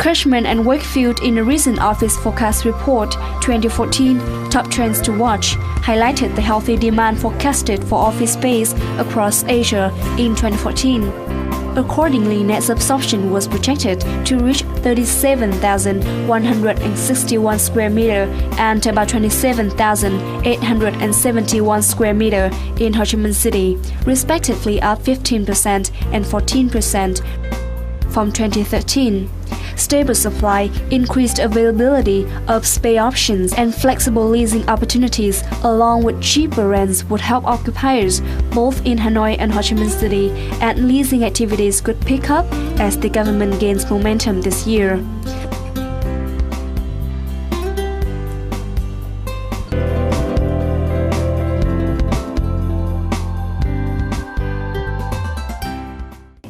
Cushman and Wakefield in a recent office forecast report 2014 Top Trends to Watch highlighted the healthy demand forecasted for office space across Asia in 2014. Accordingly, net absorption was projected to reach 37,161 square meter and about 27,871 square meter in Ho Chi Minh City, respectively up 15% and 14% from 2013. Stable supply, increased availability of space options, and flexible leasing opportunities, along with cheaper rents, would help occupiers both in Hanoi and Ho Chi Minh City, and leasing activities could pick up as the government gains momentum this year.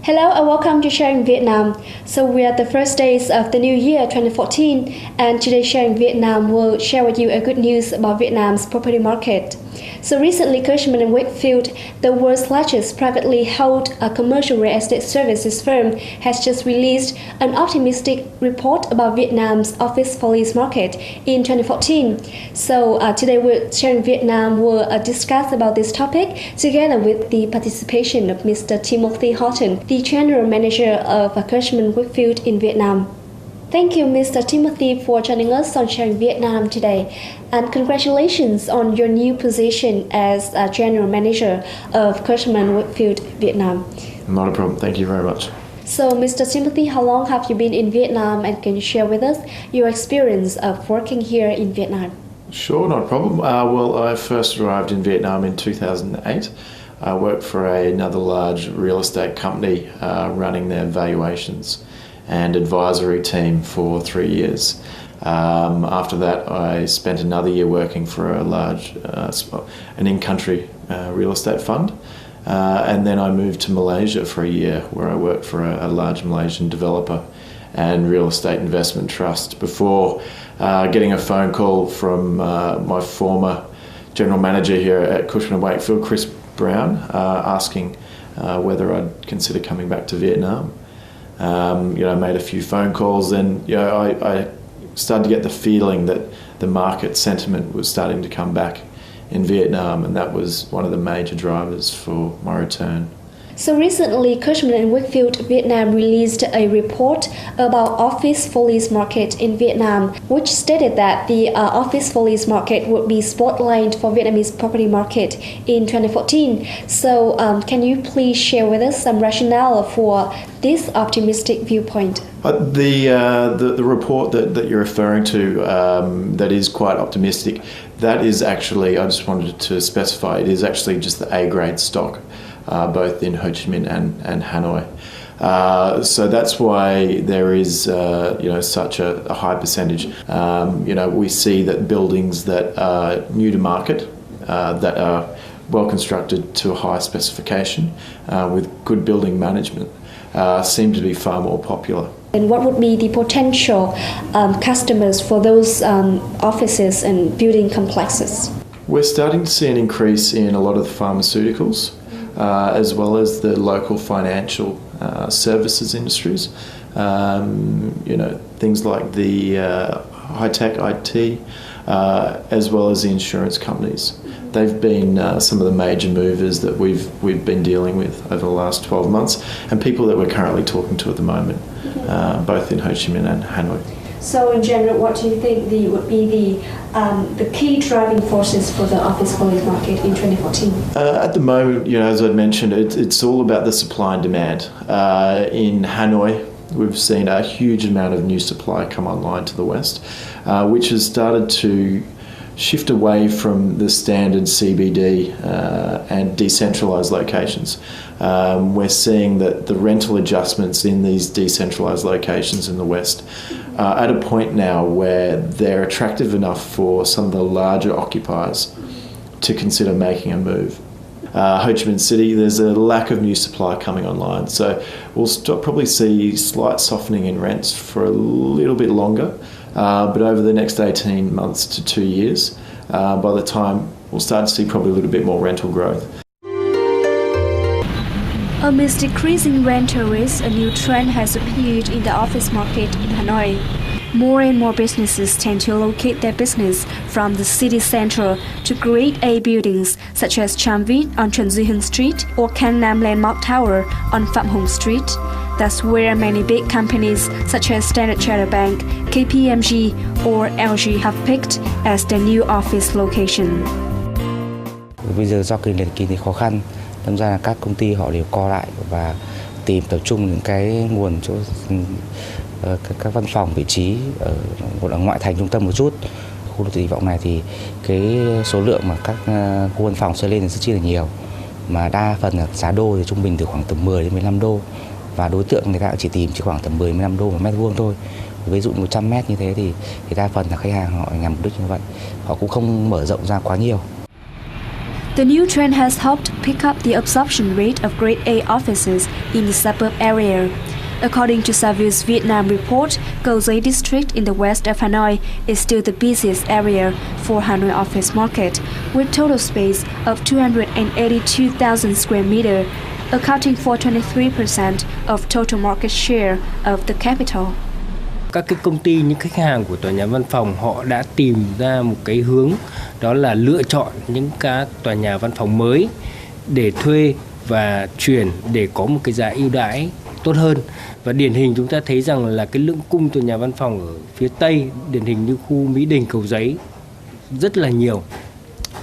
Hello and welcome to Sharing Vietnam. So we are the first days of the new year 2014, and today Sharing Vietnam will share with you a good news about Vietnam's property market. So recently, Cushman and Wakefield, the world's largest privately held commercial real estate services firm, has just released an optimistic report about Vietnam's office for lease market in 2014. So today we're Sharing Vietnam will discuss about this topic together with the participation of Mr. Timothy Horton, the General Manager of Cushman Wakefield in Vietnam. Thank you, Mr. Timothy, for joining us on Sharing Vietnam today. And congratulations on your new position as General Manager of Cushman Wakefield Vietnam. Not a problem. Thank you very much. So, Mr. Timothy, how long have you been in Vietnam, and can you share with us your experience of working here in Vietnam? Sure, not a problem. Well, I first arrived in Vietnam in 2008. I worked for another large real estate company running their valuations and advisory team for 3 years. After that, I spent another year working for a large, an in-country real estate fund. And then I moved to Malaysia for a year, where I worked for a large Malaysian developer and real estate investment trust before getting a phone call from my former general manager here at Cushman & Wakefield, Chris Brown, asking whether I'd consider coming back to Vietnam. I made a few phone calls, and I started to get the feeling that the market sentiment was starting to come back in Vietnam, and that was one of the major drivers for my return. So recently, Cushman and Wakefield Vietnam released a report about office for lease market in Vietnam, which stated that the office for lease market would be spotlight for Vietnamese property market in 2014. So can you please share with us some rationale for this optimistic viewpoint? The report that you're referring to, that is quite optimistic, that is actually, I just wanted to specify, it is actually just the A-grade stock. Both in Ho Chi Minh and Hanoi. So that's why there is such a high percentage. We see that buildings that are new to market, that are well constructed to a high specification, with good building management, seem to be far more popular. And what would be the potential customers for those offices and building complexes? We're starting to see an increase in a lot of the pharmaceuticals, as well as the local financial services industries. Things like the high-tech IT, as well as the insurance companies. They've been some of the major movers that we've been dealing with over the last 12 months, and people that we're currently talking to at the moment, both in Ho Chi Minh and Hanoi. So in general, what do you think would be the key driving forces for the office for lease market in 2014? At the moment, as I'd mentioned, it's all about the supply and demand. In Hanoi, we've seen a huge amount of new supply come online to the west, which has started to shift away from the standard CBD and decentralised locations. We're seeing that the rental adjustments in these decentralised locations in the west are at a point now where they're attractive enough for some of the larger occupiers to consider making a move. Ho Chi Minh City, there's a lack of new supply coming online, so we'll probably see slight softening in rents for a little bit longer, but over the next 18 months to 2 years, by the time we'll start to see probably a little bit more rental growth. Amidst decreasing rental rates, a new trend has appeared in the office market in Hanoi. More and more businesses tend to locate their business from the city center to Grade A buildings such as Viet on Trần Duy Hưng Street or Cang Nam Landmark Tower on Phạm Hùng Street. That's where many big companies such as Standard Chartered Bank, KPMG or LG have picked as their new office location. Bây giờ do nền kinh tế khó khăn, đâm ra là các công ty họ đều co lại và tìm tập trung những cái nguồn chỗ các văn phòng vị trí ở ngoại thành trung tâm một chút. Khu đô thị Hy Vọng này thì cái số lượng mà các khu văn phòng sẽ lên rất chi là nhiều, mà đa phần là giá đô thì trung bình từ khoảng tầm 10 đến 15 đô và đối tượng người ta chỉ tìm chỉ khoảng tầm 10 15 đô một mét vuông thôi. Ví dụ 100 mét như thế thì đa phần là khách hàng họ nhằm mục đích như vậy, họ cũng không mở rộng ra quá nhiều. The new trend has helped pick up the absorption rate of Grade A offices in the suburb area. According to Saville's Vietnam report, Dist district in the west of Hanoi is still the busiest area for Hanoi office market, with total space of 282,000 square meter, accounting for 23% of total market share of the capital. Các cái công ty, những khách hàng của tòa nhà văn phòng họ đã tìm ra một cái hướng, đó là lựa chọn những các tòa nhà văn phòng mới để thuê và chuyển để có một cái giá ưu đãi tốt hơn. Và điển hình chúng ta thấy rằng là cái lượng cung tòa nhà văn phòng ở phía Tây, điển hình như khu Mỹ Đình, Cầu Giấy rất là nhiều.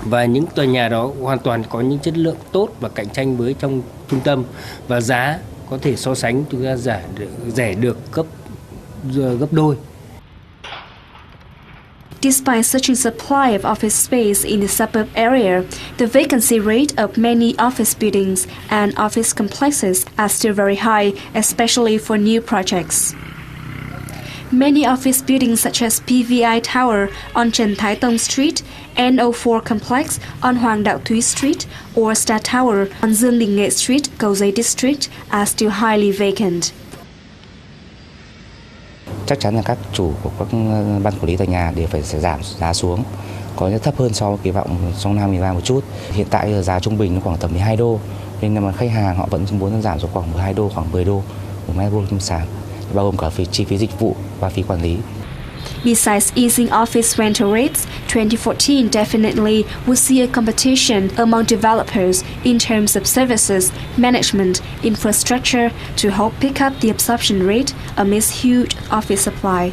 Và những tòa nhà đó hoàn toàn có những chất lượng tốt và cạnh tranh với trong trung tâm, và giá có thể so sánh chúng ta rẻ được gấp đôi. Despite such a supply of office space in the suburb area, the vacancy rate of many office buildings and office complexes are still very high, especially for new projects. Many office buildings such as PVI Tower on Trần Thái Tông Street, NO4 Complex on Hoàng Đạo Thúy Street, or Star Tower on Dương Đình Nghệ Street, Cầu Giấy District are still highly vacant. Chắc chắn là các chủ của các ban quản lý tòa nhà đều phải giảm giá xuống, có những thấp hơn so với kỳ vọng trong năm 2013 một chút. Hiện tại giá trung bình nó khoảng tầm 12 đô, nên là khách hàng họ vẫn muốn giảm xuống khoảng 12 đô, khoảng 10 đô một mét vuông trên sàn, bao gồm cả chi phí dịch vụ và phí quản lý. Besides easing office rental rates, 2014 definitely will see a competition among developers in terms of services, management, infrastructure to help pick up the absorption rate amidst huge office supply.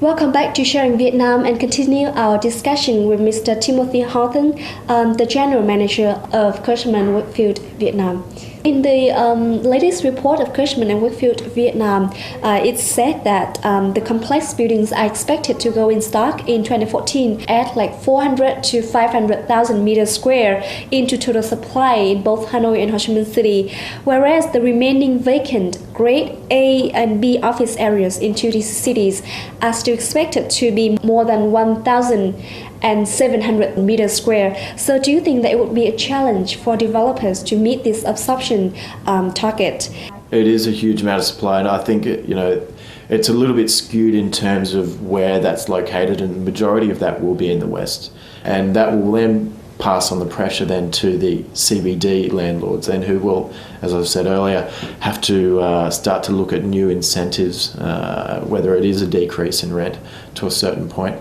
Welcome back to Sharing Vietnam and continue our discussion with Mr. Timothy Hoan, the General Manager of Cushman Wakefield, Vietnam. In the latest report of Cushman and Wakefield, Vietnam, it said that the complex buildings are expected to go in stock in 2014 at like 400 to 500,000 meters square into total supply in both Hanoi and Ho Chi Minh City, whereas the remaining vacant Grade A and B office areas in two these cities are still expected to be more than 1,700 meters square. So do you think that it would be a challenge for developers to meet this absorption target? It is a huge amount of supply, and I think it's a little bit skewed in terms of where that's located, and the majority of that will be in the west, and that will then pass on the pressure then to the CBD landlords, and who will, as I said earlier, have to start to look at new incentives, whether it is a decrease in rent to a certain point,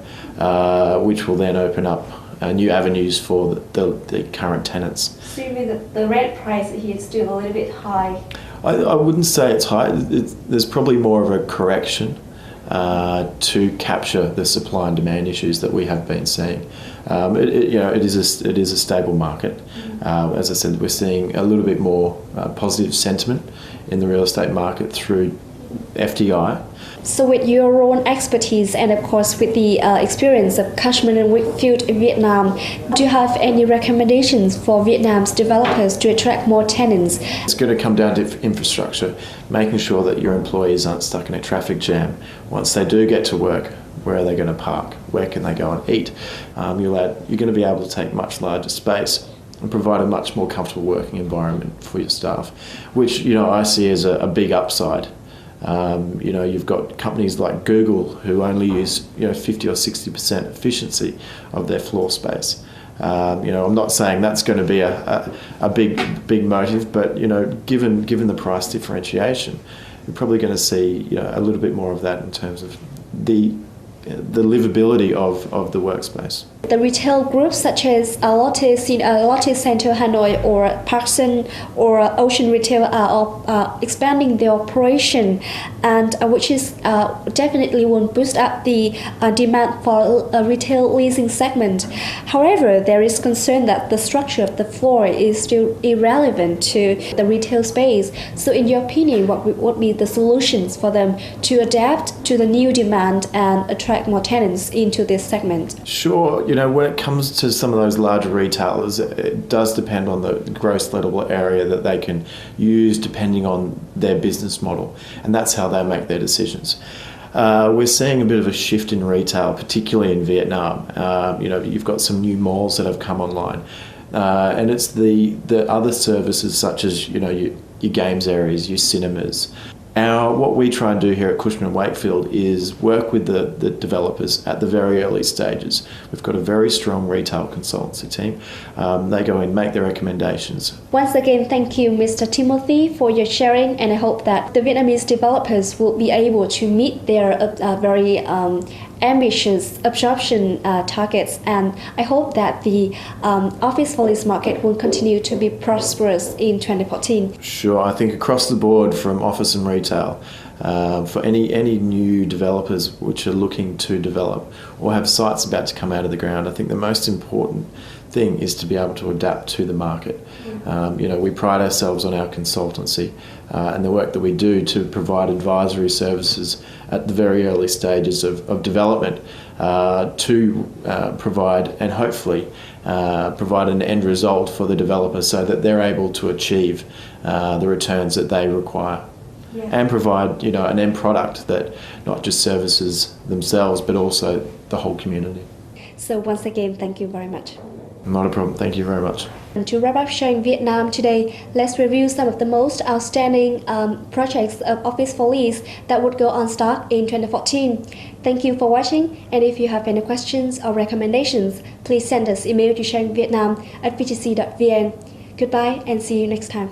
which will then open up new avenues for the current tenants. So you mean that the rent price here is still a little bit high? I wouldn't say it's high. There's probably more of a correction to capture the supply and demand issues that we have been seeing. It is a stable market. As I said, we're seeing a little bit more positive sentiment in the real estate market through FDI. So with your own expertise and of course with the experience of Cushman and Wakefield in Vietnam, do you have any recommendations for Vietnam's developers to attract more tenants? It's going to come down to infrastructure, making sure that your employees aren't stuck in a traffic jam. Once they do get to work, where are they going to park? Where can they go and eat? You're going to be able to take much larger space and provide a much more comfortable working environment for your staff, which I see as a big upside You've got companies like Google who only use 50 or 60% efficiency of their floor space. I'm not saying that's going to be a big motive, but given the price differentiation, you're probably going to see a little bit more of that in terms of the livability of the workspace. The retail groups such as Lotte Center Hanoi or Parkson or Ocean Retail are expanding their operation, and which is definitely will boost up the demand for a retail leasing segment. However, there is concern that the structure of the floor is still irrelevant to the retail space. So in your opinion, what would be the solutions for them to adapt to the new demand and attract more tenants into this segment? Sure. When it comes to some of those larger retailers, it does depend on the gross lettable area that they can use depending on their business model, and that's how they make their decisions. We're seeing a bit of a shift in retail, particularly in Vietnam. You've got some new malls that have come online, and it's the other services such as your games areas, your cinemas. What we try and do here at Cushman and Wakefield is work with the developers at the very early stages. We've got a very strong retail consultancy team. They go in, make their recommendations. Once again, thank you, Mr. Timothy, for your sharing, and I hope that the Vietnamese developers will be able to meet their very ambitious absorption targets, and I hope that the office for lease market will continue to be prosperous in 2014. Sure, I think across the board from office and retail, for any new developers which are looking to develop or have sites about to come out of the ground, I think the most important thing is to be able to adapt to the market. We pride ourselves on our consultancy and the work that we do to provide advisory services at the very early stages of development to provide and hopefully provide an end result for the developer so that they're able to achieve the returns that they require. Yeah. And provide an end product that not just services themselves but also the whole community. So once again, thank you very much. Not a problem. Thank you very much. And to wrap up Sharing Vietnam today, let's review some of the most outstanding projects of Office for Lease that would go on stock in 2014. Thank you for watching, and if you have any questions or recommendations, please send us email to sharingvietnam@vtc.vn. Goodbye and see you next time.